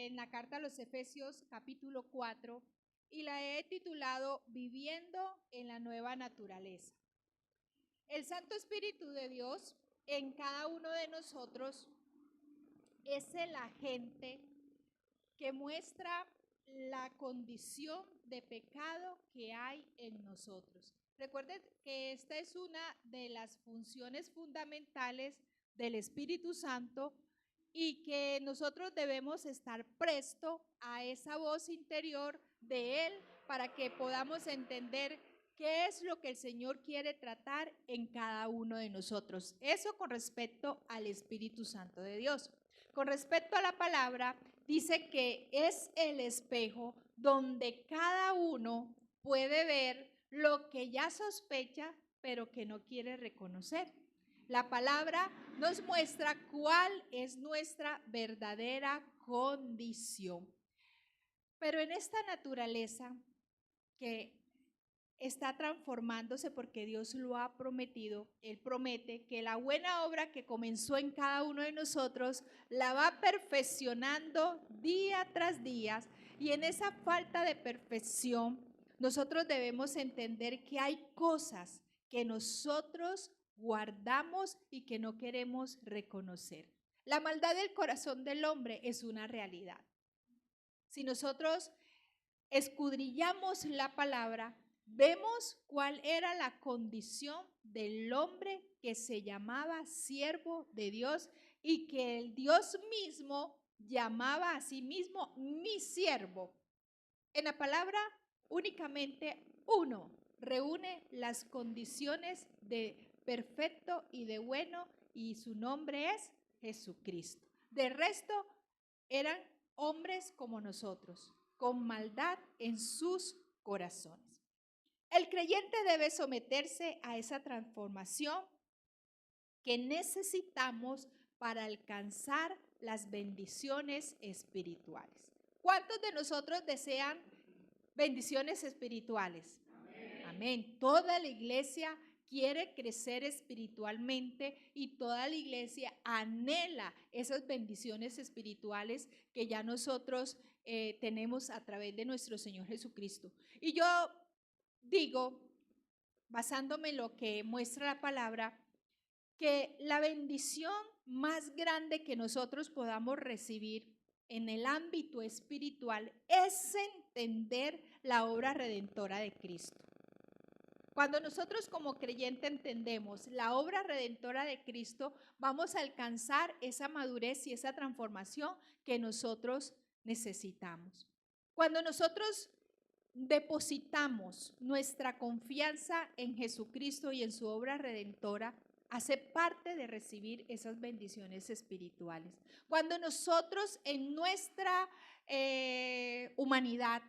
en la carta a los Efesios capítulo 4 y la he titulado Viviendo en la nueva naturaleza. El Santo Espíritu de Dios en cada uno de nosotros es el agente que muestra la condición de pecado que hay en nosotros. Recuerden que esta es una de las funciones fundamentales del Espíritu Santo y que nosotros debemos estar presto a esa voz interior de Él para que podamos entender qué es lo que el Señor quiere tratar en cada uno de nosotros. Eso con respecto al Espíritu Santo de Dios. Con respecto a la palabra, dice que es el espejo donde cada uno puede ver lo que ya sospecha, pero que no quiere reconocer. La palabra nos muestra cuál es nuestra verdadera condición. Pero en esta naturaleza que está transformándose porque Dios lo ha prometido, Él promete que la buena obra que comenzó en cada uno de nosotros la va perfeccionando día tras día, y en esa falta de perfección nosotros debemos entender que hay cosas que nosotros guardamos y que no queremos reconocer. La maldad del corazón del hombre es una realidad. Si nosotros escudriñamos la palabra, vemos cuál era la condición del hombre que se llamaba siervo de Dios y que el Dios mismo llamaba a sí mismo mi siervo. En la palabra únicamente uno reúne las condiciones de perfecto y de bueno, y su nombre es Jesucristo. De resto eran hombres como nosotros, con maldad en sus corazones. El creyente debe someterse a esa transformación que necesitamos para alcanzar las bendiciones espirituales. ¿Cuántos de nosotros desean bendiciones espirituales? Amén. Amén. Toda la iglesia quiere crecer espiritualmente y toda la iglesia anhela esas bendiciones espirituales que ya nosotros tenemos a través de nuestro Señor Jesucristo. Y yo digo, basándome en lo que muestra la palabra, que la bendición más grande que nosotros podamos recibir en el ámbito espiritual es entender la obra redentora de Cristo. Cuando nosotros como creyente entendemos la obra redentora de Cristo, vamos a alcanzar esa madurez y esa transformación que nosotros necesitamos. Cuando nosotros depositamos nuestra confianza en Jesucristo y en su obra redentora, hace parte de recibir esas bendiciones espirituales. Cuando nosotros en nuestra humanidad,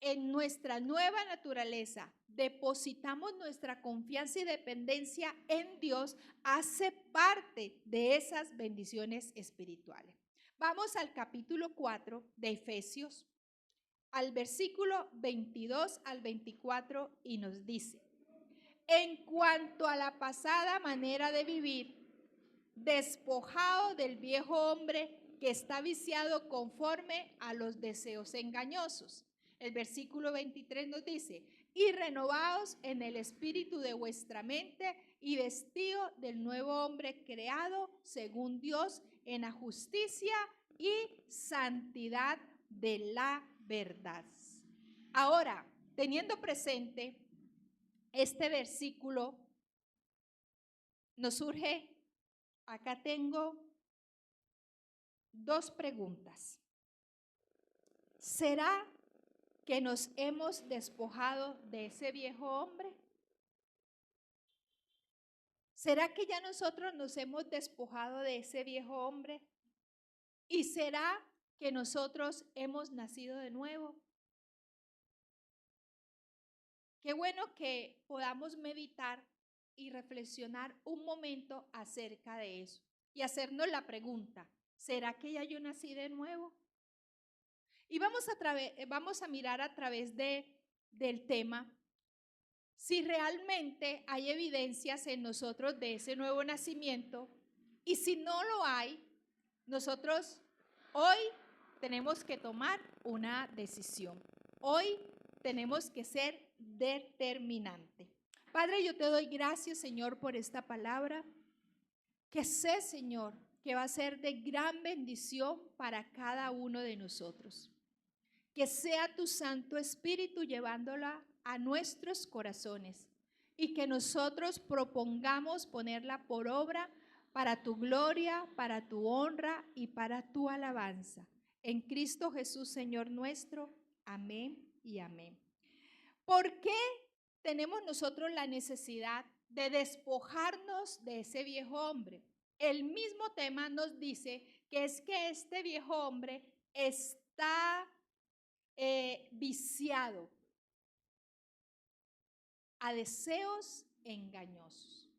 en nuestra nueva naturaleza, depositamos nuestra confianza y dependencia en Dios, hace parte de esas bendiciones espirituales. Vamos al capítulo 4 de Efesios, al versículo 22 al 24, y nos dice: en cuanto a la pasada manera de vivir, despojado del viejo hombre que está viciado conforme a los deseos engañosos. El versículo 23 nos dice: y renovaos en el espíritu de vuestra mente y vestido del nuevo hombre creado según Dios en la justicia y santidad de la verdad. Ahora, teniendo presente este versículo, nos surge, acá tengo dos preguntas. ¿Será que nos hemos despojado de ese viejo hombre? ¿Será que ya nosotros nos hemos despojado de ese viejo hombre? ¿Y será que nosotros hemos nacido de nuevo? Qué bueno que podamos meditar y reflexionar un momento acerca de eso y hacernos la pregunta: ¿será que ya yo nací de nuevo? Y vamos a mirar a través del tema si realmente hay evidencias en nosotros de ese nuevo nacimiento, y si no lo hay, nosotros Hoy tenemos que tomar una decisión. Hoy tenemos que ser determinantes. Padre, yo te doy gracias, Señor, por esta palabra, que sé, Señor, que va a ser de gran bendición para cada uno de nosotros. Que sea tu Santo Espíritu llevándola a nuestros corazones y que nosotros propongamos ponerla por obra para tu gloria, para tu honra y para tu alabanza. En Cristo Jesús, Señor nuestro. Amén y amén. ¿Por qué tenemos nosotros la necesidad de despojarnos de ese viejo hombre? El mismo tema nos dice que es que este viejo hombre está viciado a deseos engañosos.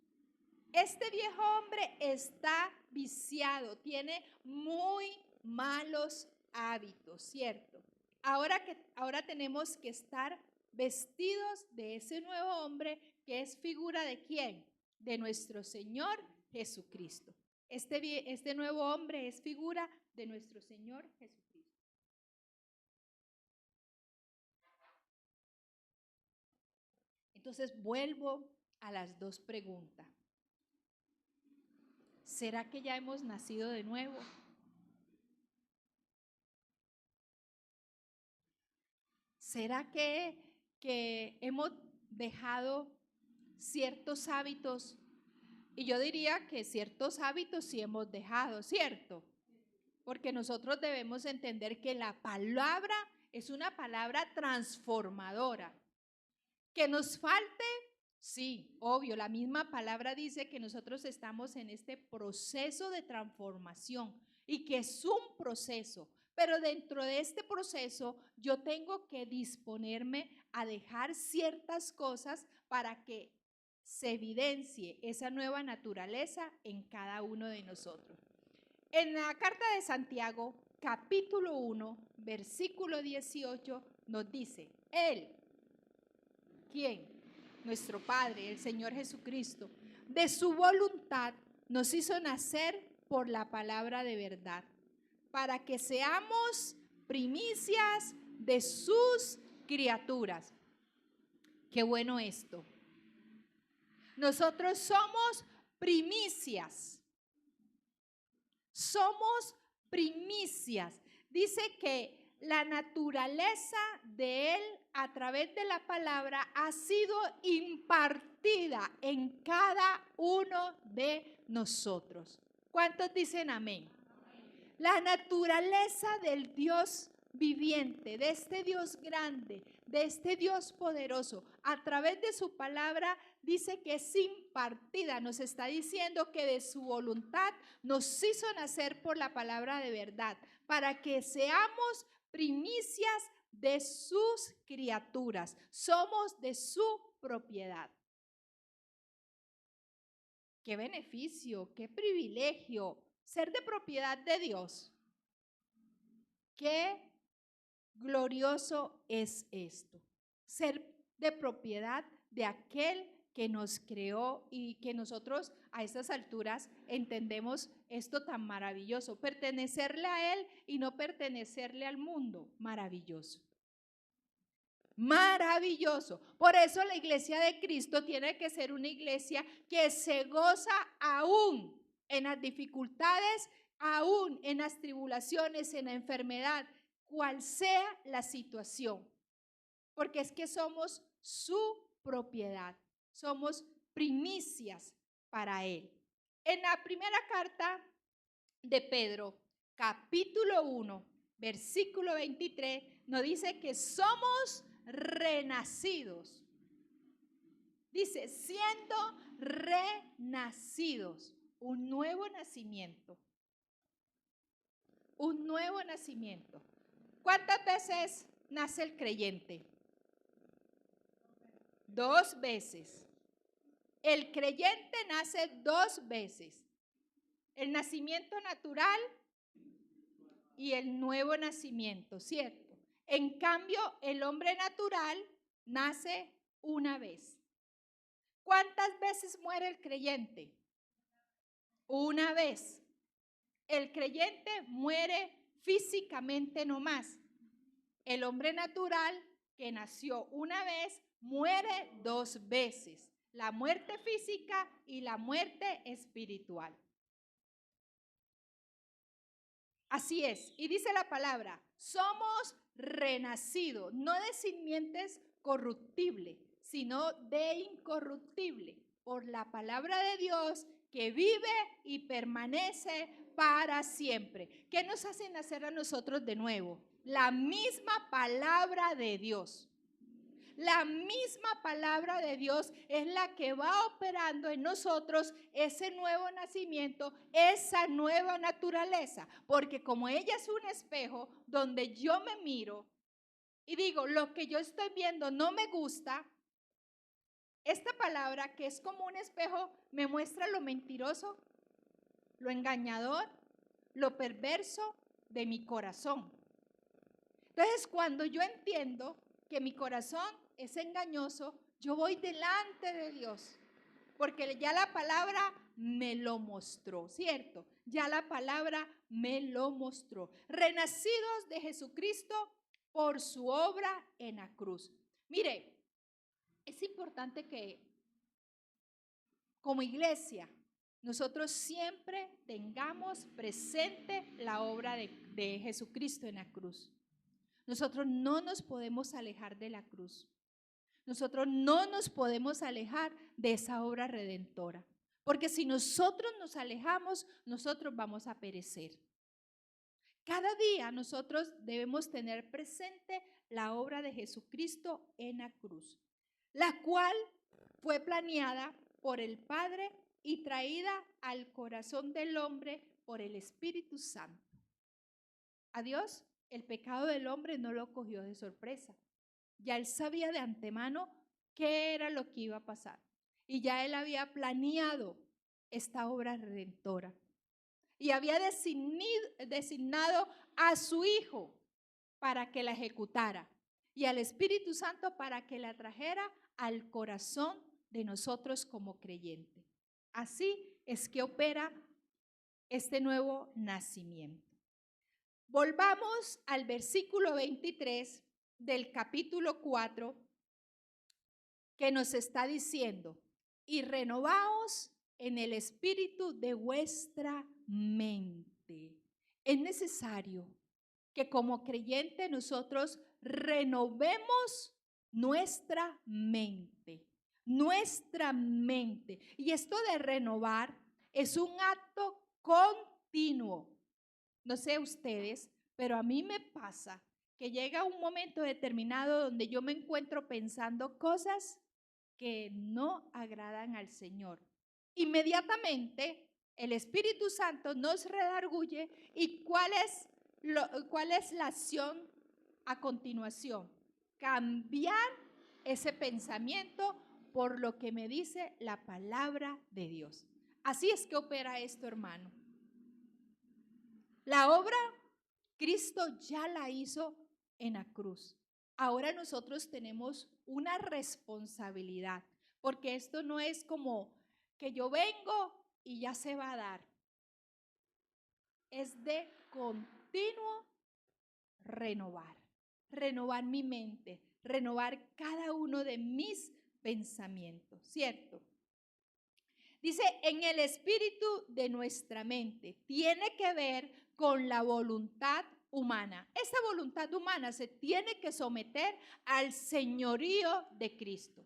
Este viejo hombre está viciado, tiene muy malos hábitos, ¿cierto? Ahora tenemos que estar vestidos de ese nuevo hombre que es figura de ¿quién? De nuestro Señor Jesucristo. Este nuevo hombre es figura de nuestro Señor Jesucristo. Entonces vuelvo a las dos preguntas. ¿Será que ya hemos nacido de nuevo? ¿Será que hemos dejado ciertos hábitos? Y yo diría que ciertos hábitos sí hemos dejado, ¿cierto? Porque nosotros debemos entender que la palabra es una palabra transformadora. ¿Que nos falte? Sí, obvio, la misma palabra dice que nosotros estamos en este proceso de transformación y que es un proceso, pero dentro de este proceso yo tengo que disponerme a dejar ciertas cosas para que se evidencie esa nueva naturaleza en cada uno de nosotros. En la carta de Santiago, capítulo 1, versículo 18, nos dice, Él, ¿quién? Nuestro Padre, el Señor Jesucristo, de su voluntad nos hizo nacer por la palabra de verdad, para que seamos primicias de sus criaturas. Qué bueno esto. Nosotros somos primicias. Somos primicias. Dice que la naturaleza de Él a través de la palabra ha sido impartida en cada uno de nosotros. ¿Cuántos dicen amén? La naturaleza del Dios viviente, de este Dios grande, de este Dios poderoso, a través de su palabra dice que es impartida. Nos está diciendo que de su voluntad nos hizo nacer por la palabra de verdad, para que seamos primicias de sus criaturas. Somos de su propiedad. Qué beneficio, qué privilegio ser de propiedad de Dios. Qué glorioso es esto, ser de propiedad de aquel que nos creó y que nosotros a estas alturas entendemos esto tan maravilloso, pertenecerle a Él y no pertenecerle al mundo, maravilloso. Maravilloso. Por eso la iglesia de Cristo tiene que ser una iglesia que se goza aún en las dificultades, aún en las tribulaciones, en la enfermedad, cual sea la situación. Porque es que somos su propiedad, somos primicias para Él. En la primera carta de Pedro, capítulo 1, versículo 23, nos dice que somos renacidos. Dice, siendo renacidos, un nuevo nacimiento. Un nuevo nacimiento. ¿Cuántas veces nace el creyente? 2 veces. El creyente nace 2 veces. El nacimiento natural y el nuevo nacimiento, ¿cierto? En cambio, el hombre natural nace una vez. ¿Cuántas veces muere el creyente? Una vez. El creyente muere físicamente nomás. El hombre natural que nació una vez muere 2 veces, la muerte física y la muerte espiritual. Así es, y dice la palabra, somos renacidos, no de simientes corruptible, sino de incorruptible, por la palabra de Dios que vive y permanece para siempre. ¿Qué nos hace nacer a nosotros de nuevo? La misma palabra de Dios. La misma palabra de Dios es la que va operando en nosotros ese nuevo nacimiento, esa nueva naturaleza. Porque como ella es un espejo donde yo me miro y digo, lo que yo estoy viendo no me gusta, esta palabra que es como un espejo me muestra lo mentiroso, lo engañador, lo perverso de mi corazón. Entonces, cuando yo entiendo que mi corazón es engañoso, yo voy delante de Dios, porque ya la palabra me lo mostró, ¿cierto? Ya la palabra me lo mostró. Renacidos de Jesucristo por su obra en la cruz. Mire, es importante que como iglesia nosotros siempre tengamos presente la obra de Jesucristo en la cruz. Nosotros no nos podemos alejar de la cruz. Nosotros no nos podemos alejar de esa obra redentora. Porque si nosotros nos alejamos, nosotros vamos a perecer. Cada día nosotros debemos tener presente la obra de Jesucristo en la cruz, la cual fue planeada por el Padre y traída al corazón del hombre por el Espíritu Santo. A Dios, el pecado del hombre no lo cogió de sorpresa. Ya él sabía de antemano qué era lo que iba a pasar. Y ya él había planeado esta obra redentora. Y había designado a su Hijo para que la ejecutara. Y al Espíritu Santo para que la trajera al corazón de nosotros como creyentes. Así es que opera este nuevo nacimiento. Volvamos al versículo 23 del capítulo 4, que nos está diciendo, y renovaos en el espíritu de vuestra mente. Es necesario que como creyente nosotros renovemos nuestra mente, nuestra mente. Y esto de renovar es un acto continuo. No sé ustedes, pero a mí me pasa que llega un momento determinado donde yo me encuentro pensando cosas que no agradan al Señor. Inmediatamente el Espíritu Santo nos redarguye. ¿Y cuál es la acción a continuación? Cambiar ese pensamiento por lo que me dice la palabra de Dios. Así es que opera esto, hermano. La obra Cristo ya la hizo en la cruz. Ahora nosotros tenemos una responsabilidad, porque esto no es como que yo vengo y ya se va a dar. Es de continuo renovar mi mente, renovar cada uno de mis pensamientos, ¿cierto? Dice, en el espíritu de nuestra mente, tiene que ver con la voluntad humana. Esa voluntad humana se tiene que someter al señorío de Cristo.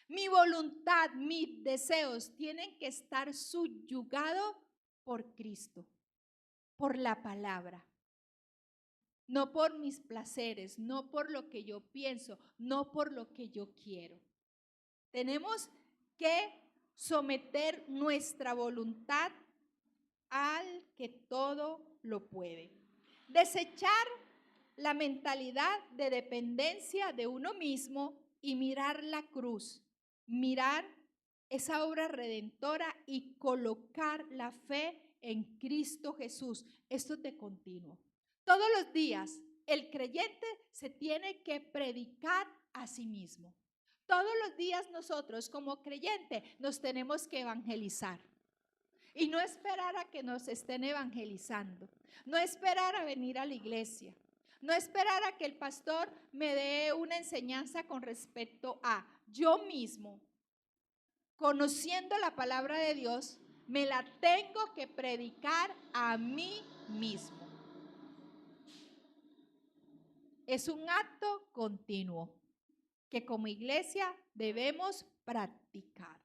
Mi voluntad, mis deseos tienen que estar subyugados por Cristo, por la palabra. No por mis placeres, no por lo que yo pienso, no por lo que yo quiero. Tenemos que someter nuestra voluntad al que todo lo puede. Desechar la mentalidad de dependencia de uno mismo y mirar la cruz, mirar esa obra redentora y colocar la fe en Cristo Jesús. Esto es de continuo. Todos los días el creyente se tiene que predicar a sí mismo. Todos los días nosotros como creyentes nos tenemos que evangelizar. Y no esperar a que nos estén evangelizando, no esperar a venir a la iglesia, no esperar a que el pastor me dé una enseñanza con respecto a yo mismo, conociendo la palabra de Dios, me la tengo que predicar a mí mismo. Es un acto continuo que como iglesia debemos practicar.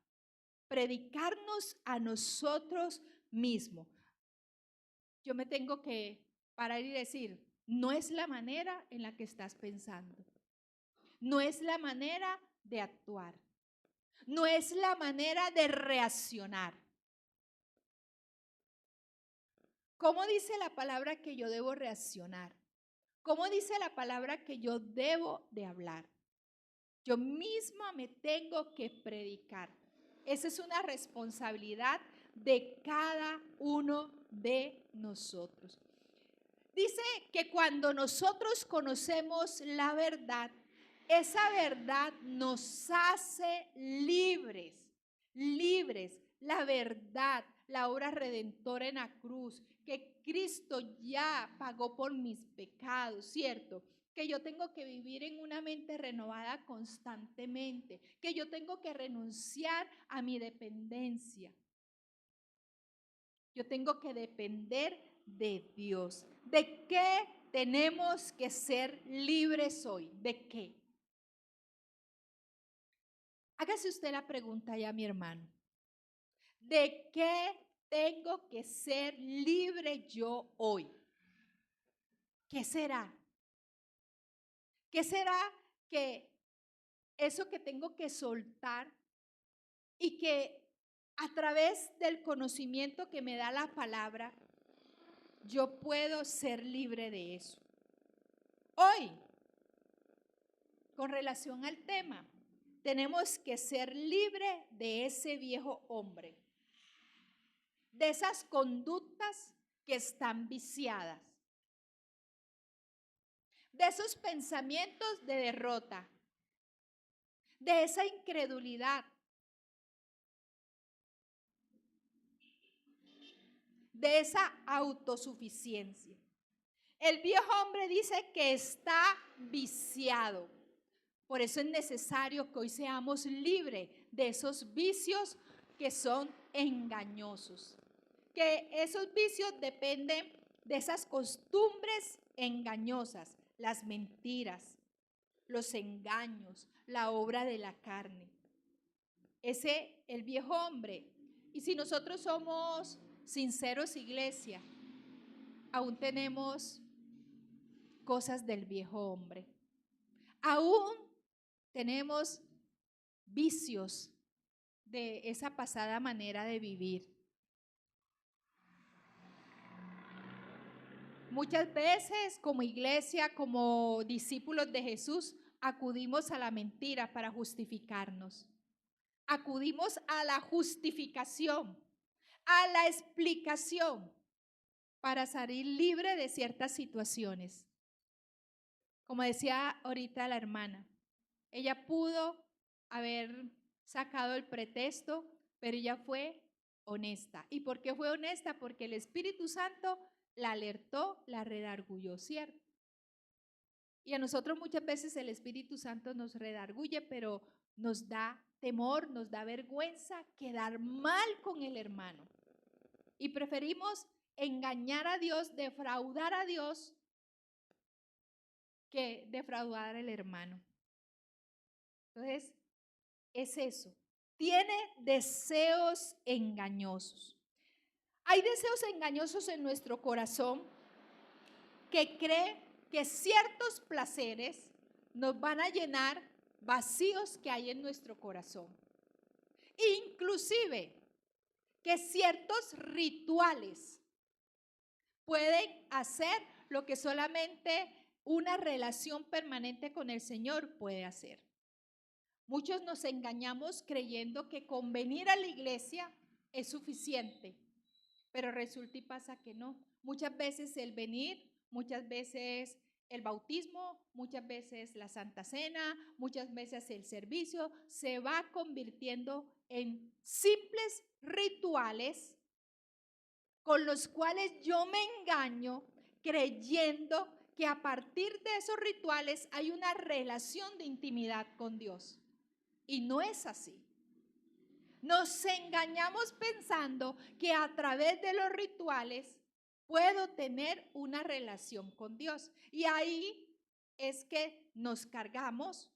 Predicarnos a nosotros mismos. Yo me tengo que parar y decir, no es la manera en la que estás pensando. No es la manera de actuar. No es la manera de reaccionar. ¿Cómo dice la palabra que yo debo reaccionar? ¿Cómo dice la palabra que yo debo de hablar? Yo misma me tengo que predicar. Esa es una responsabilidad de cada uno de nosotros. Dice que cuando nosotros conocemos la verdad, esa verdad nos hace libres, libres. La verdad, la obra redentora en la cruz, que Cristo ya pagó por mis pecados, ¿cierto? Que yo tengo que vivir en una mente renovada constantemente, que yo tengo que renunciar a mi dependencia. Yo tengo que depender de Dios. ¿De qué tenemos que ser libres hoy? ¿De qué? Hágase usted la pregunta ya, mi hermano. ¿De qué tengo que ser libre yo hoy? ¿Qué será? ¿Qué será que eso que tengo que soltar y que a través del conocimiento que me da la palabra, yo puedo ser libre de eso? Hoy, con relación al tema, tenemos que ser libres de ese viejo hombre, de esas conductas que están viciadas, de esos pensamientos de derrota, de esa incredulidad, de esa autosuficiencia. El viejo hombre dice que está viciado. Por eso es necesario que hoy seamos libres de esos vicios que son engañosos. Que esos vicios dependen de esas costumbres engañosas, las mentiras, los engaños, la obra de la carne. Ese, el viejo hombre. Y si nosotros somos sinceros, iglesia, aún tenemos cosas del viejo hombre. Aún tenemos vicios de esa pasada manera de vivir. Muchas veces como iglesia, como discípulos de Jesús, acudimos a la mentira para justificarnos. Acudimos a la justificación, a la explicación para salir libre de ciertas situaciones. Como decía ahorita la hermana, ella pudo haber sacado el pretexto, pero ella fue honesta. ¿Y por qué fue honesta? Porque el Espíritu Santo la alertó, la redarguyó, ¿cierto? Y a nosotros muchas veces el Espíritu Santo nos redarguye, pero nos da temor, nos da vergüenza quedar mal con el hermano. Y preferimos engañar a Dios, defraudar a Dios, que defraudar al hermano. Entonces, es eso. Tiene deseos engañosos. Hay deseos engañosos en nuestro corazón que cree que ciertos placeres nos van a llenar vacíos que hay en nuestro corazón. Inclusive que ciertos rituales pueden hacer lo que solamente una relación permanente con el Señor puede hacer. Muchos nos engañamos creyendo que con venir a la iglesia es suficiente, pero resulta y pasa que no. Muchas veces el venir, muchas veces el bautismo, muchas veces la Santa Cena, muchas veces el servicio se va convirtiendo en simples rituales con los cuales yo me engaño creyendo que a partir de esos rituales hay una relación de intimidad con Dios. Y no es así. Nos engañamos pensando que a través de los rituales puedo tener una relación con Dios. Y ahí es que nos cargamos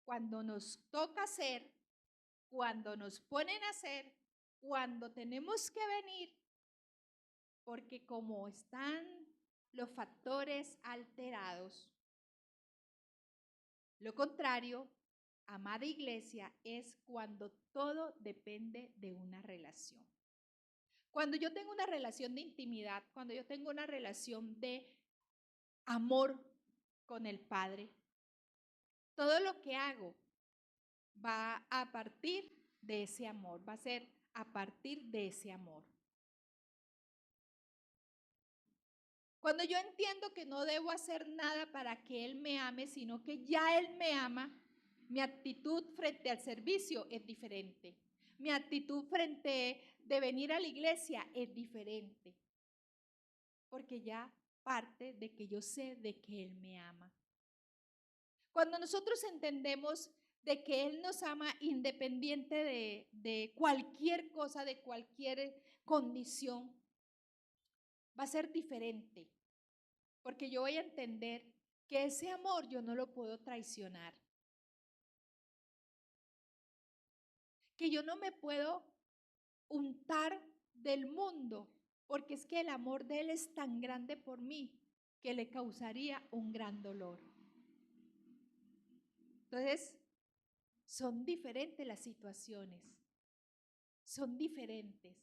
cuando nos toca hacer, cuando nos ponen a hacer, cuando tenemos que venir, porque como están los factores alterados, lo contrario, amada iglesia, es cuando todo depende de una relación. Cuando yo tengo una relación de intimidad, cuando yo tengo una relación de amor con el Padre, todo lo que hago va a partir de ese amor, va a ser a partir de ese amor. Cuando yo entiendo que no debo hacer nada para que Él me ame, sino que ya Él me ama, mi actitud frente al servicio es diferente. Mi actitud frente de venir a la iglesia es diferente. Porque ya parte de que yo sé de que Él me ama. Cuando nosotros entendemos de que Él nos ama independiente de cualquier cosa, de cualquier condición, va a ser diferente. Porque yo voy a entender que ese amor yo no lo puedo traicionar. Que yo no me puedo untar del mundo, porque es que el amor de Él es tan grande por mí que le causaría un gran dolor. Entonces, son diferentes las situaciones, son diferentes.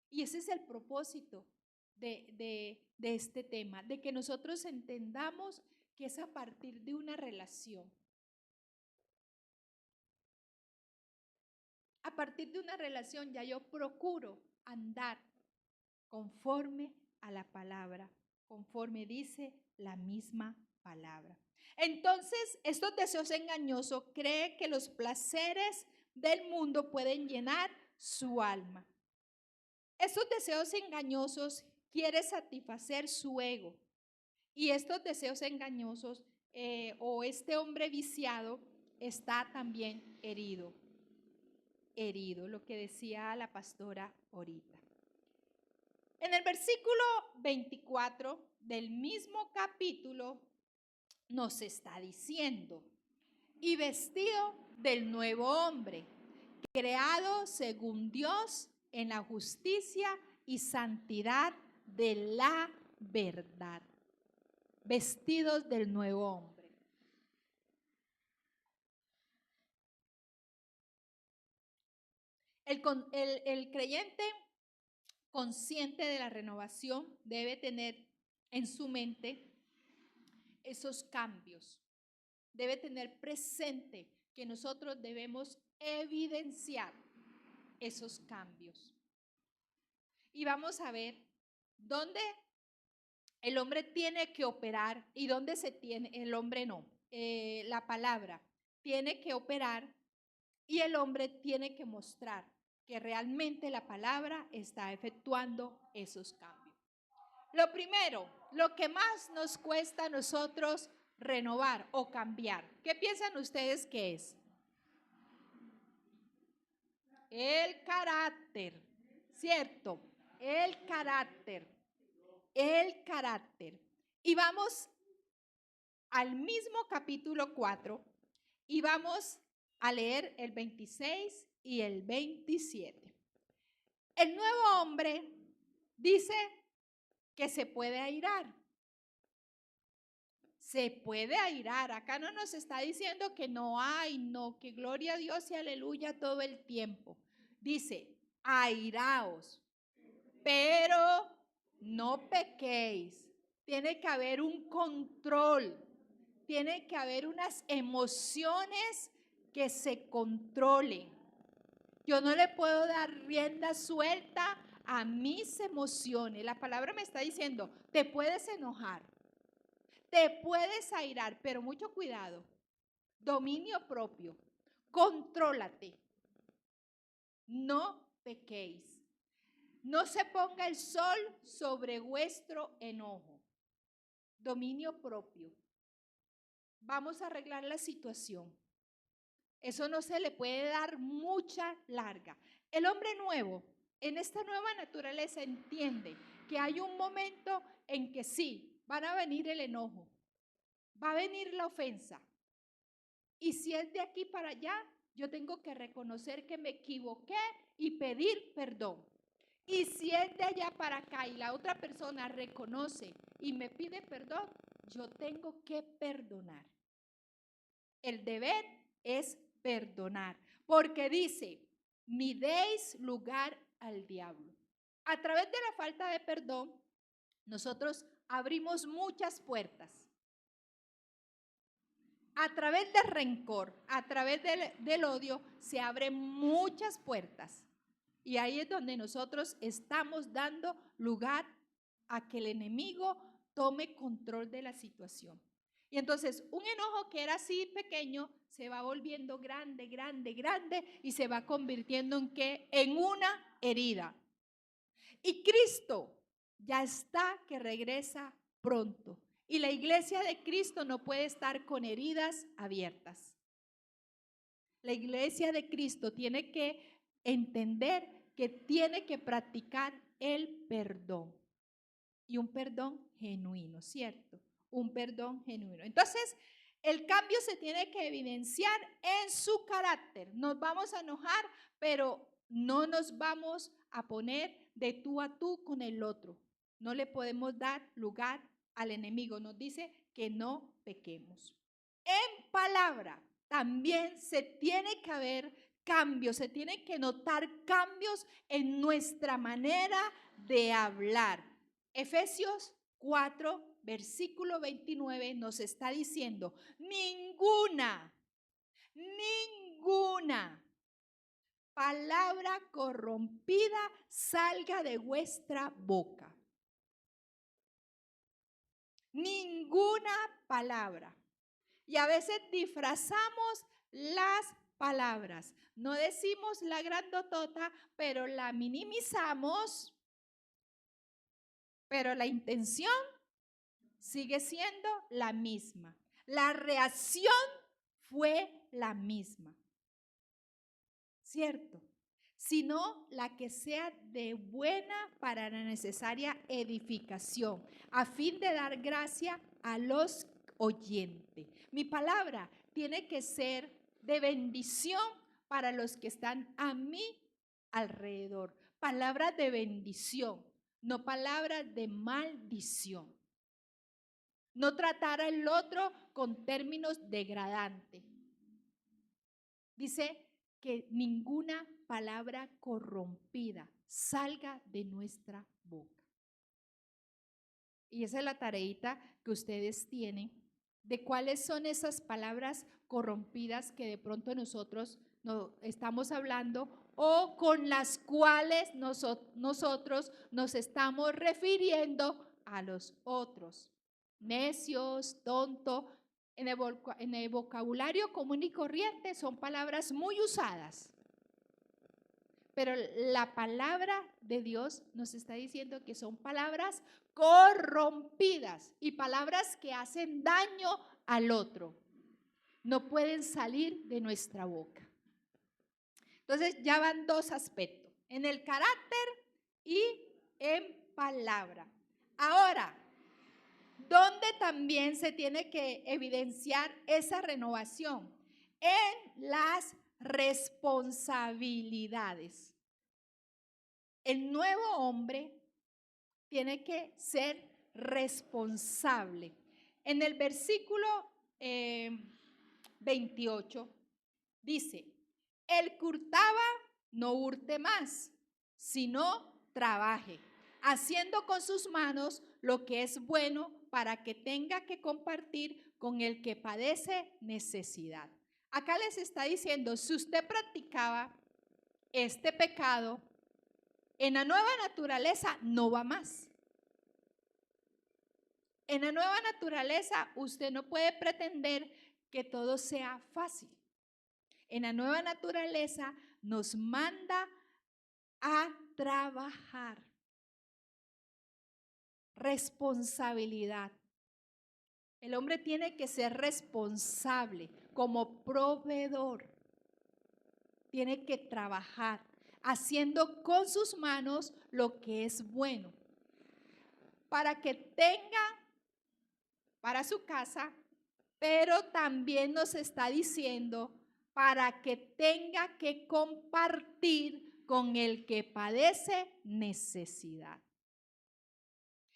Y ese es el propósito de este tema, de que nosotros entendamos que es a partir de una relación. A partir de una relación ya yo procuro andar conforme a la palabra, conforme dice la misma palabra. Entonces, estos deseos engañosos creen que los placeres del mundo pueden llenar su alma. Estos deseos engañosos quieren satisfacer su ego. Y estos deseos engañosos o este hombre viciado está también herido, lo que decía la pastora ahorita. En el versículo 24 del mismo capítulo nos está diciendo, y vestido del nuevo hombre, creado según Dios en la justicia y santidad de la verdad. Vestidos del nuevo hombre. El creyente consciente de la renovación debe tener en su mente esos cambios. Debe tener presente que nosotros debemos evidenciar esos cambios. Y vamos a ver dónde el hombre tiene que operar y dónde el hombre no. La palabra tiene que operar y el hombre tiene que mostrar que realmente la palabra está efectuando esos cambios. Lo primero, lo que más nos cuesta a nosotros renovar o cambiar, ¿qué piensan ustedes que es? El carácter, ¿cierto? El carácter. Y vamos al mismo capítulo 4 y vamos a leer el 26 y el 27. El nuevo hombre dice que se puede airar. Se puede airar. Acá no nos está diciendo que no hay, no, que gloria a Dios y aleluya todo el tiempo. Dice, airaos, pero no pequéis. Tiene que haber un control. Tiene que haber unas emociones que se controlen. Yo no le puedo dar rienda suelta a mis emociones. La palabra me está diciendo, te puedes enojar, te puedes airar, pero mucho cuidado. Dominio propio. Contrólate. No pequéis. No se ponga el sol sobre vuestro enojo. Dominio propio. Vamos a arreglar la situación. Eso no se le puede dar mucha larga. El hombre nuevo, en esta nueva naturaleza, entiende que hay un momento en que sí, van a venir el enojo, va a venir la ofensa. Y si es de aquí para allá, yo tengo que reconocer que me equivoqué y pedir perdón. Y si es de allá para acá y la otra persona reconoce y me pide perdón, yo tengo que perdonar. El deber es perdonar, porque dice, ni deis lugar al diablo. A través de la falta de perdón, nosotros abrimos muchas puertas. A través del rencor, a través del odio, se abren muchas puertas. Y ahí es donde nosotros estamos dando lugar a que el enemigo tome control de la situación. Y entonces un enojo que era así pequeño se va volviendo grande, grande, grande y se va convirtiendo en ¿qué? En una herida. Y Cristo ya está que regresa pronto. Y la iglesia de Cristo no puede estar con heridas abiertas. La iglesia de Cristo tiene que entender que tiene que practicar el perdón. Y un perdón genuino, ¿cierto? Un perdón genuino. Entonces, el cambio se tiene que evidenciar en su carácter. Nos vamos a enojar, pero no nos vamos a poner de tú a tú con el otro. No le podemos dar lugar al enemigo. Nos dice que no pequemos. En palabra también se tiene que haber cambios, se tienen que notar cambios en nuestra manera de hablar. Efesios 4, versículo 29 nos está diciendo, ninguna palabra corrompida salga de vuestra boca. Ninguna palabra. Y a veces disfrazamos las palabras. No decimos la grandotota, pero la minimizamos. Pero la intención sigue siendo la misma. La reacción fue la misma. ¿Cierto? Sino la que sea de buena para la necesaria edificación, a fin de dar gracia a los oyentes. Mi palabra tiene que ser de bendición para los que están a mi alrededor. Palabras de bendición, no palabras de maldición. No tratar al otro con términos degradantes. Dice que ninguna palabra corrompida salga de nuestra boca. Y esa es la tareita que ustedes tienen de cuáles son esas palabras corrompidas que de pronto nosotros no estamos hablando o con las cuales nosotros nos estamos refiriendo a los otros. Necios, tonto. En el vocabulario común y corriente son palabras muy usadas. Pero la palabra de Dios nos está diciendo que son palabras corrompidas y palabras que hacen daño al otro. No pueden salir de nuestra boca. Entonces ya van dos aspectos, en el carácter y en palabra. Ahora, ¿dónde también se tiene que evidenciar esa renovación? En las responsabilidades. El nuevo hombre tiene que ser responsable. En el versículo 28 dice, el que hurtaba no hurte más, sino trabaje, haciendo con sus manos lo que es bueno para que tenga que compartir con el que padece necesidad. Acá les está diciendo, si usted practicaba este pecado, en la nueva naturaleza no va más. En la nueva naturaleza usted no puede pretender que todo sea fácil. En la nueva naturaleza nos manda a trabajar. Responsabilidad. El hombre tiene que ser responsable como proveedor. Tiene que trabajar haciendo con sus manos lo que es bueno para que tenga para su casa, pero también nos está diciendo para que tenga que compartir con el que padece necesidad.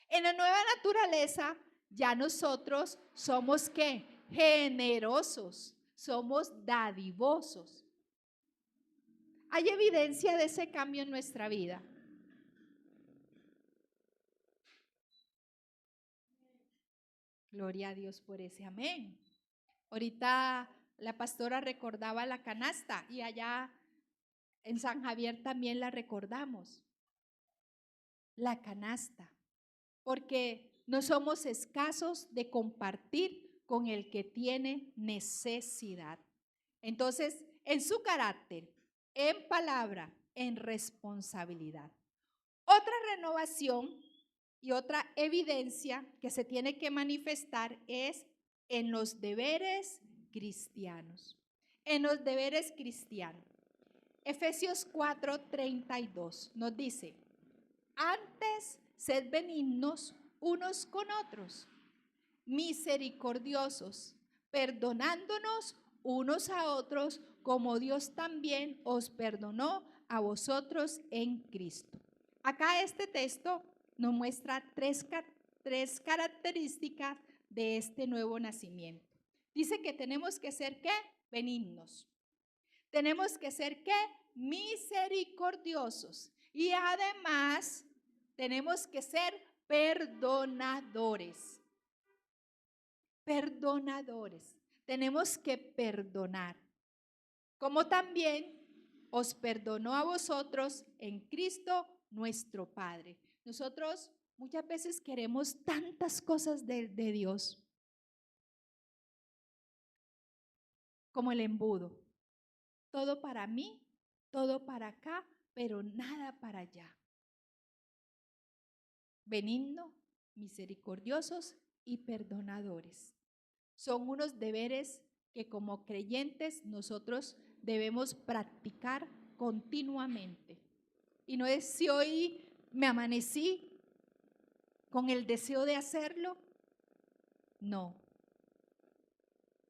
En la nueva naturaleza, ya nosotros somos ¿qué? Generosos, somos dadivosos. ¿Hay evidencia de ese cambio en nuestra vida? Gloria a Dios por ese amén. Ahorita la pastora recordaba la canasta y allá en San Javier también la recordamos. La canasta. Porque no somos escasos de compartir con el que tiene necesidad. Entonces, en su carácter, en palabra, en responsabilidad. Otra renovación y otra evidencia que se tiene que manifestar es en los deberes cristianos. En los deberes cristianos. Efesios 4:32 nos dice, antes sed benignos unos con otros, misericordiosos, perdonándonos unos a otros, como Dios también os perdonó a vosotros en Cristo. Acá este texto nos muestra tres características de este nuevo nacimiento. Dice que tenemos que ser, ¿qué? Benignos. Tenemos que ser, ¿qué? Misericordiosos. Y además tenemos que ser perdonadores. Perdonadores. Tenemos que perdonar. Como también os perdonó a vosotros en Cristo nuestro Padre. Nosotros muchas veces queremos tantas cosas de Dios como el embudo. Todo para mí, todo para acá, pero nada para allá. Benigno, misericordiosos y perdonadores. Son unos deberes que como creyentes nosotros debemos practicar continuamente. Y no es si hoy me amanecí con el deseo de hacerlo, no.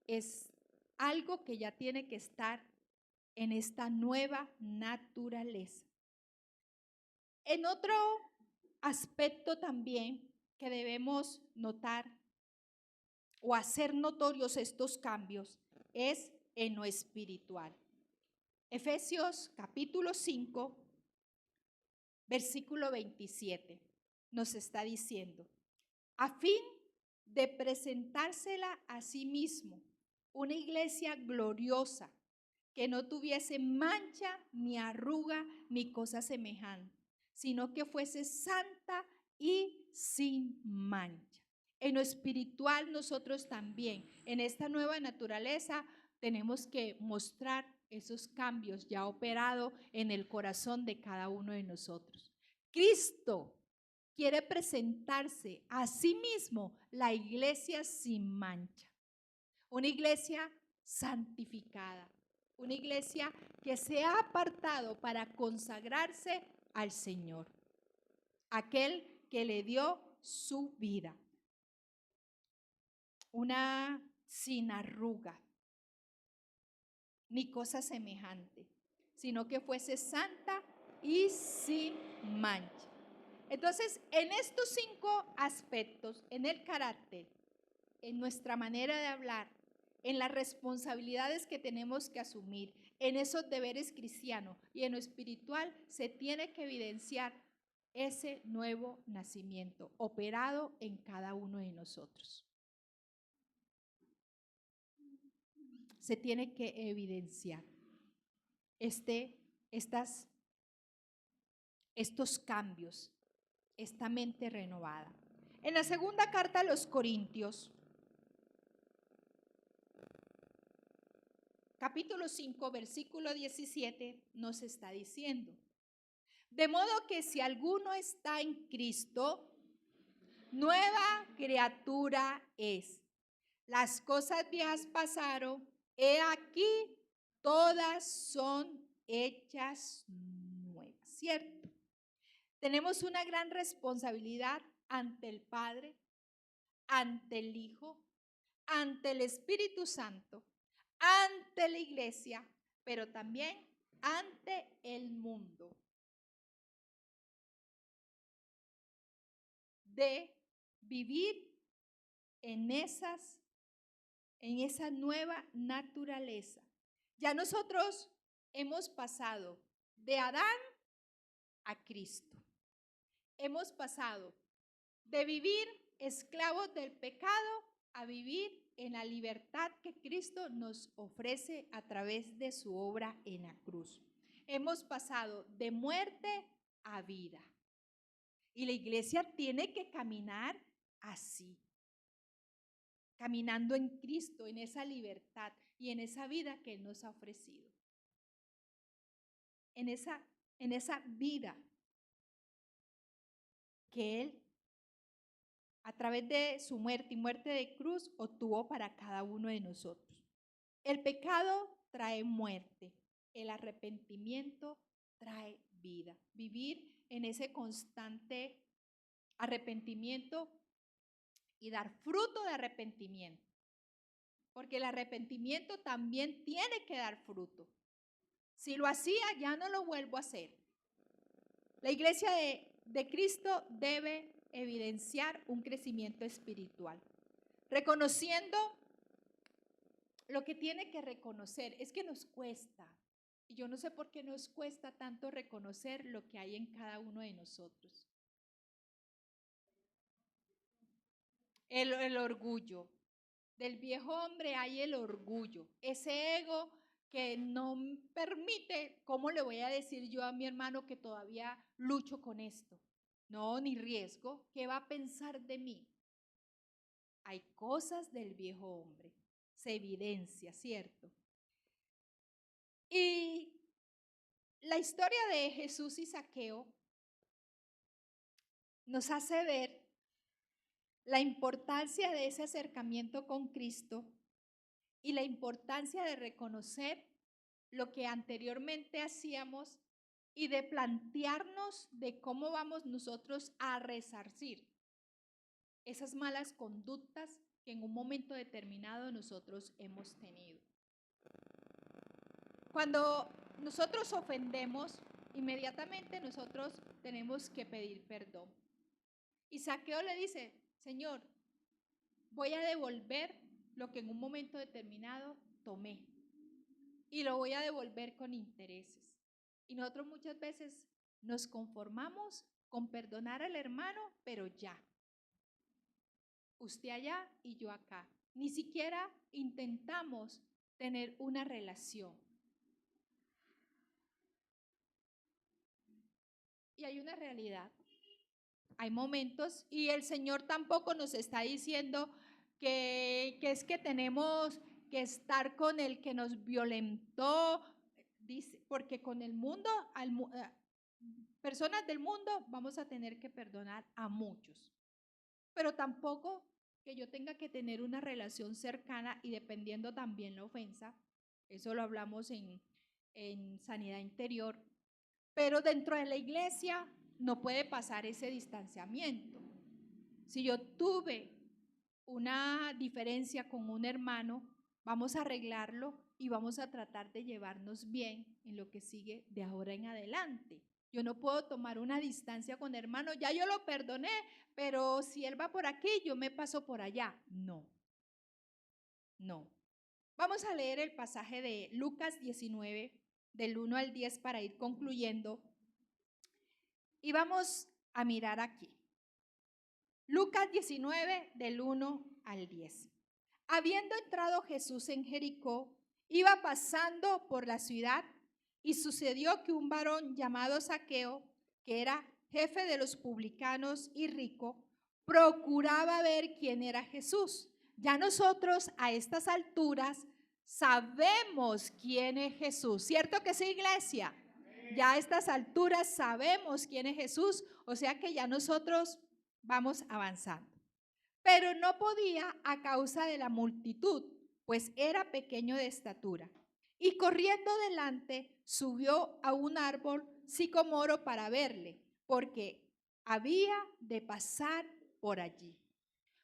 Es algo que ya tiene que estar en esta nueva naturaleza. En otro aspecto también que debemos notar o hacer notorios estos cambios es en lo espiritual. Efesios capítulo 5, versículo 27 nos está diciendo, a fin de presentársela a sí mismo, una iglesia gloriosa, que no tuviese mancha, ni arruga, ni cosa semejante, sino que fuese santa y sin mancha. En lo espiritual nosotros también, en esta nueva naturaleza, tenemos que mostrar esos cambios ya operados en el corazón de cada uno de nosotros. Cristo quiere presentarse a sí mismo la iglesia sin mancha, una iglesia santificada, una iglesia que se ha apartado para consagrarse al Señor, aquel que le dio su vida, una sin arruga, ni cosa semejante, sino que fuese santa y sin mancha. Entonces, en estos 5 aspectos, en el carácter, en nuestra manera de hablar, en las responsabilidades que tenemos que asumir, en esos deberes cristianos y en lo espiritual, se tiene que evidenciar ese nuevo nacimiento operado en cada uno de nosotros. Se tiene que evidenciar estos cambios, esta mente renovada. En la segunda carta a los Corintios, capítulo 5, versículo 17, nos está diciendo, De modo que si alguno está en Cristo, nueva criatura es. Las cosas viejas pasaron, he aquí, todas son hechas nuevas, ¿cierto? Tenemos una gran responsabilidad ante el Padre, ante el Hijo, ante el Espíritu Santo, ante la iglesia, pero también ante el mundo, de vivir en esa nueva naturaleza. Ya nosotros hemos pasado de Adán a Cristo. Hemos pasado de vivir esclavos del pecado a vivir en la libertad que Cristo nos ofrece a través de su obra en la cruz. Hemos pasado de muerte a vida. Y la iglesia tiene que caminar así, caminando en Cristo, en esa libertad y en esa vida que Él nos ha ofrecido. En esa vida que Él, a través de su muerte y muerte de cruz, obtuvo para cada uno de nosotros. El pecado trae muerte, el arrepentimiento trae vida. Vivir en ese constante arrepentimiento y dar fruto de arrepentimiento, porque el arrepentimiento también tiene que dar fruto. Si lo hacía, ya no lo vuelvo a hacer. La iglesia de Cristo debe evidenciar un crecimiento espiritual, reconociendo lo que tiene que reconocer. Es que nos cuesta, y yo no sé por qué nos cuesta tanto reconocer lo que hay en cada uno de nosotros. El orgullo. Del viejo hombre hay el orgullo, ese ego que no permite, ¿cómo le voy a decir yo a mi hermano que todavía lucho con esto? No, ni riesgo, ¿qué va a pensar de mí? Hay cosas del viejo hombre, se evidencia, ¿cierto? Y la historia de Jesús y Zaqueo nos hace ver la importancia de ese acercamiento con Cristo y la importancia de reconocer lo que anteriormente hacíamos y de plantearnos de cómo vamos nosotros a resarcir esas malas conductas que en un momento determinado nosotros hemos tenido. Cuando nosotros ofendemos, inmediatamente nosotros tenemos que pedir perdón. Y Zaqueo le dice, Señor, voy a devolver lo que en un momento determinado tomé y lo voy a devolver con intereses. Y nosotros muchas veces nos conformamos con perdonar al hermano, pero ya. Usted allá y yo acá. Ni siquiera intentamos tener una relación. Y hay una realidad. Hay momentos y el Señor tampoco nos está diciendo que es que tenemos que estar con el que nos violentó, dice, porque con el mundo, personas del mundo, vamos a tener que perdonar a muchos. Pero tampoco que yo tenga que tener una relación cercana y dependiendo también la ofensa. Eso lo hablamos en sanidad interior. Pero dentro de la iglesia no puede pasar ese distanciamiento. Si yo tuve una diferencia con un hermano, vamos a arreglarlo y vamos a tratar de llevarnos bien en lo que sigue de ahora en adelante. Yo no puedo tomar una distancia con hermano, ya yo lo perdoné, pero si él va por aquí, yo me paso por allá. No, no. Vamos a leer el pasaje de Lucas 19, del 1 al 10 para ir concluyendo. Y vamos a mirar aquí. Lucas 19, del 1 al 10. Habiendo entrado Jesús en Jericó, iba pasando por la ciudad y sucedió que un varón llamado Zaqueo, que era jefe de los publicanos y rico, procuraba ver quién era Jesús. Ya nosotros a estas alturas sabemos quién es Jesús. ¿Cierto que sí, iglesia? Ya a estas alturas sabemos quién es Jesús, o sea que ya nosotros vamos avanzando. Pero no podía a causa de la multitud, pues era pequeño de estatura. Y corriendo delante, subió a un árbol sicomoro para verle, porque había de pasar por allí.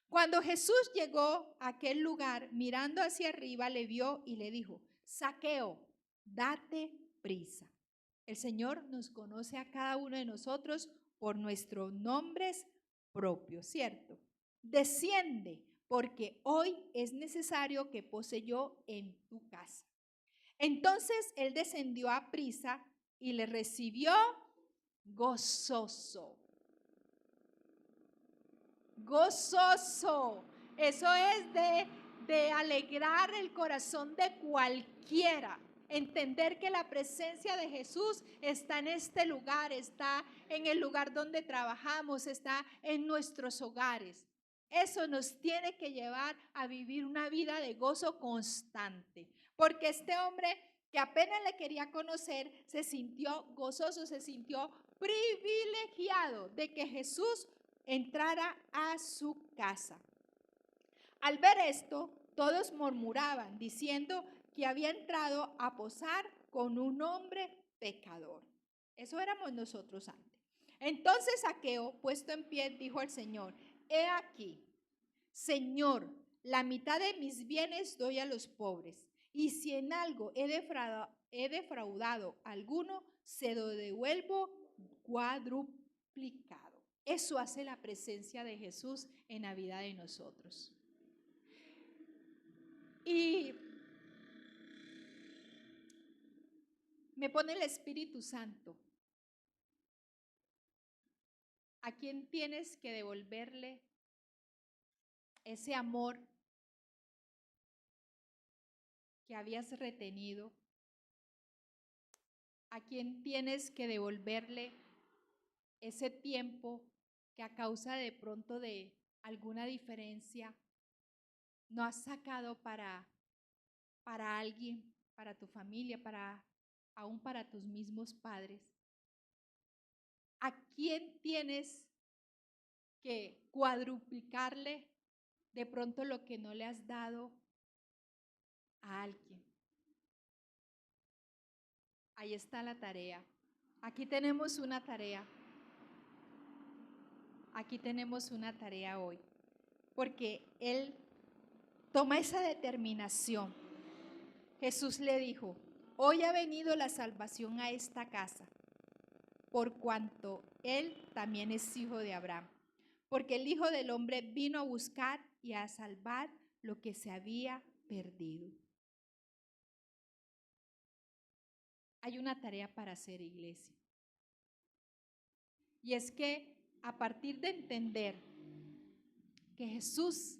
Cuando Jesús llegó a aquel lugar, mirando hacia arriba, le vio y le dijo: Zaqueo, date prisa. El Señor nos conoce a cada uno de nosotros por nuestros nombres propios, ¿cierto? Desciende, porque hoy es necesario que pose yo en tu casa. Entonces él descendió a prisa y le recibió gozoso. Gozoso. Eso es de alegrar el corazón de cualquiera. Entender que la presencia de Jesús está en este lugar, está en el lugar donde trabajamos, está en nuestros hogares. Eso nos tiene que llevar a vivir una vida de gozo constante. Porque este hombre que apenas le quería conocer, se sintió gozoso, se sintió privilegiado de que Jesús entrara a su casa. Al ver esto, todos murmuraban, diciendo que había entrado a posar con un hombre pecador. Eso éramos nosotros antes. Entonces Zaqueo, puesto en pie, dijo al Señor: He aquí, Señor, la mitad de mis bienes doy a los pobres, y si en algo he defraudado a alguno, se lo devuelvo cuadruplicado. Eso hace la presencia de Jesús en la vida de nosotros. Y me pone el Espíritu Santo. ¿A quién tienes que devolverle ese amor que habías retenido? ¿A quién tienes que devolverle ese tiempo que a causa de pronto de alguna diferencia no has sacado para alguien, para tu familia, aún para tus mismos padres? ¿A quién tienes que cuadruplicarle de pronto lo que no le has dado a alguien? Ahí está la tarea. Aquí tenemos una tarea. Aquí tenemos una tarea hoy. Porque Él toma esa determinación. Jesús le dijo: hoy ha venido la salvación a esta casa, por cuanto Él también es hijo de Abraham. Porque el Hijo del Hombre vino a buscar y a salvar lo que se había perdido. Hay una tarea para hacer, iglesia. Y es que a partir de entender que Jesús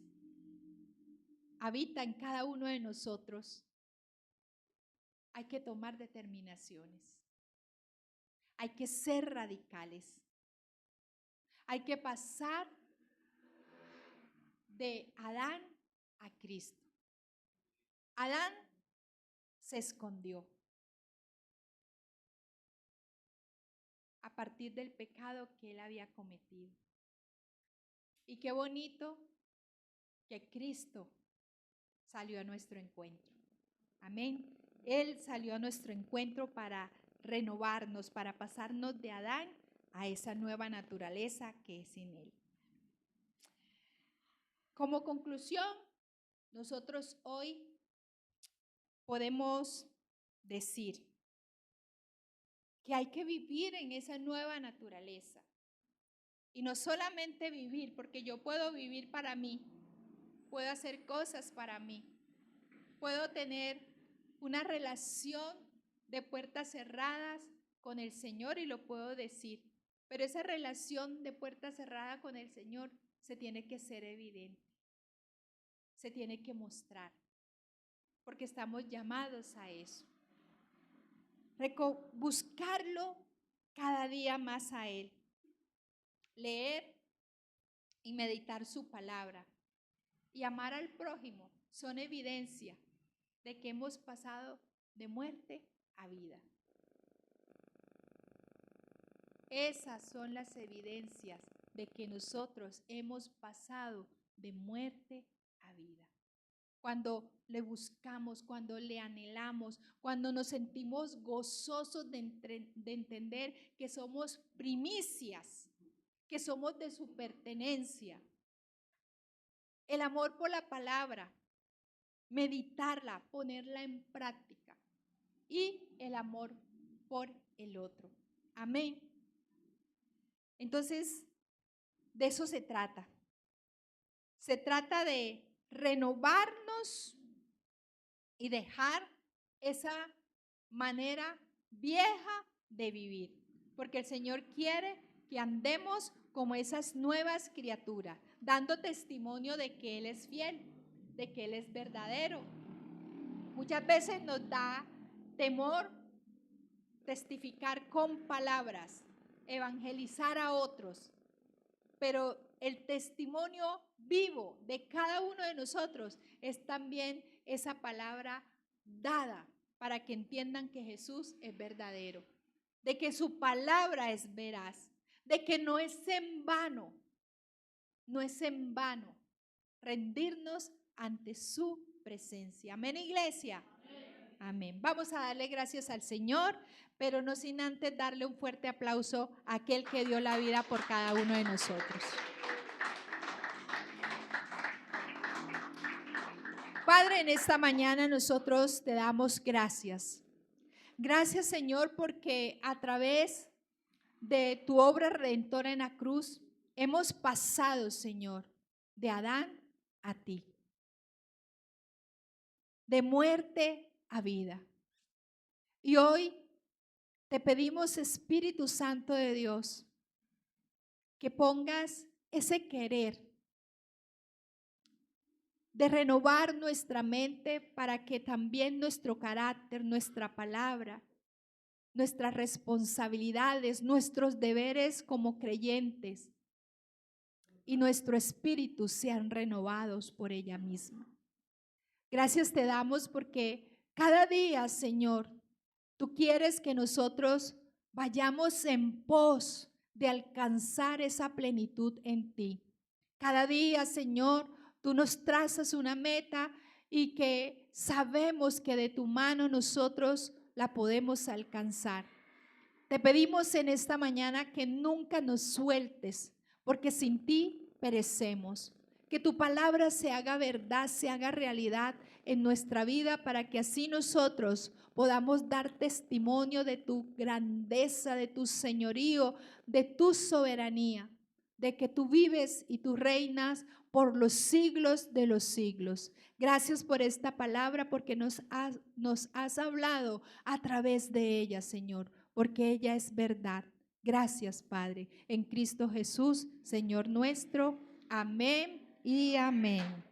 habita en cada uno de nosotros, hay que tomar determinaciones. Hay que ser radicales. Hay que pasar de Adán a Cristo. Adán se escondió a partir del pecado que él había cometido. Y qué bonito que Cristo salió a nuestro encuentro. Amén. Él salió a nuestro encuentro para renovarnos, para pasarnos de Adán a esa nueva naturaleza que es en Él. Como conclusión, nosotros hoy podemos decir que hay que vivir en esa nueva naturaleza. Y no solamente vivir, porque yo puedo vivir para mí, puedo hacer cosas para mí, puedo tener una relación de puertas cerradas con el Señor y lo puedo decir, pero esa relación de puertas cerradas con el Señor se tiene que ser evidente, se tiene que mostrar, porque estamos llamados a eso. Buscarlo cada día más a Él, leer y meditar su palabra y amar al prójimo son evidencia de que hemos pasado de muerte a vida. Esas son las evidencias de que nosotros hemos pasado de muerte a vida. Cuando le buscamos, cuando le anhelamos, cuando nos sentimos gozosos de entender que somos primicias, que somos de su pertenencia. El amor por la palabra, meditarla, ponerla en práctica, y el amor por el otro. Amén. Entonces, de eso se trata. Se trata de renovarnos y dejar esa manera vieja de vivir, porque el Señor quiere que andemos como esas nuevas criaturas, dando testimonio de que Él es fiel, de que Él es verdadero. Muchas veces nos da temor testificar con palabras, evangelizar a otros, pero el testimonio vivo de cada uno de nosotros es también esa palabra dada para que entiendan que Jesús es verdadero, de que su palabra es veraz, de que no es en vano rendirnos ante su presencia. Amén, iglesia. Amén. Vamos a darle gracias al Señor, pero no sin antes darle un fuerte aplauso a aquel que dio la vida por cada uno de nosotros. Padre, en esta mañana nosotros te damos gracias. Gracias, Señor, porque a través de tu obra redentora en la cruz hemos pasado, Señor, de Adán a ti, de muerte a vida. Y hoy te pedimos, Espíritu Santo de Dios, que pongas ese querer de renovar nuestra mente para que también nuestro carácter, nuestra palabra, nuestras responsabilidades, nuestros deberes como creyentes y nuestro espíritu sean renovados por ella misma. Gracias te damos porque cada día, Señor, tú quieres que nosotros vayamos en pos de alcanzar esa plenitud en ti. Cada día, Señor, tú nos trazas una meta y que sabemos que de tu mano nosotros la podemos alcanzar. Te pedimos en esta mañana que nunca nos sueltes, porque sin ti perecemos. Que tu palabra se haga verdad, se haga realidad en nuestra vida para que así nosotros podamos dar testimonio de tu grandeza, de tu señorío, de tu soberanía, de que tú vives y tú reinas por los siglos de los siglos. Gracias por esta palabra, porque nos has hablado a través de ella, Señor, porque ella es verdad. Gracias, Padre, en Cristo Jesús, Señor nuestro. Amén y amén.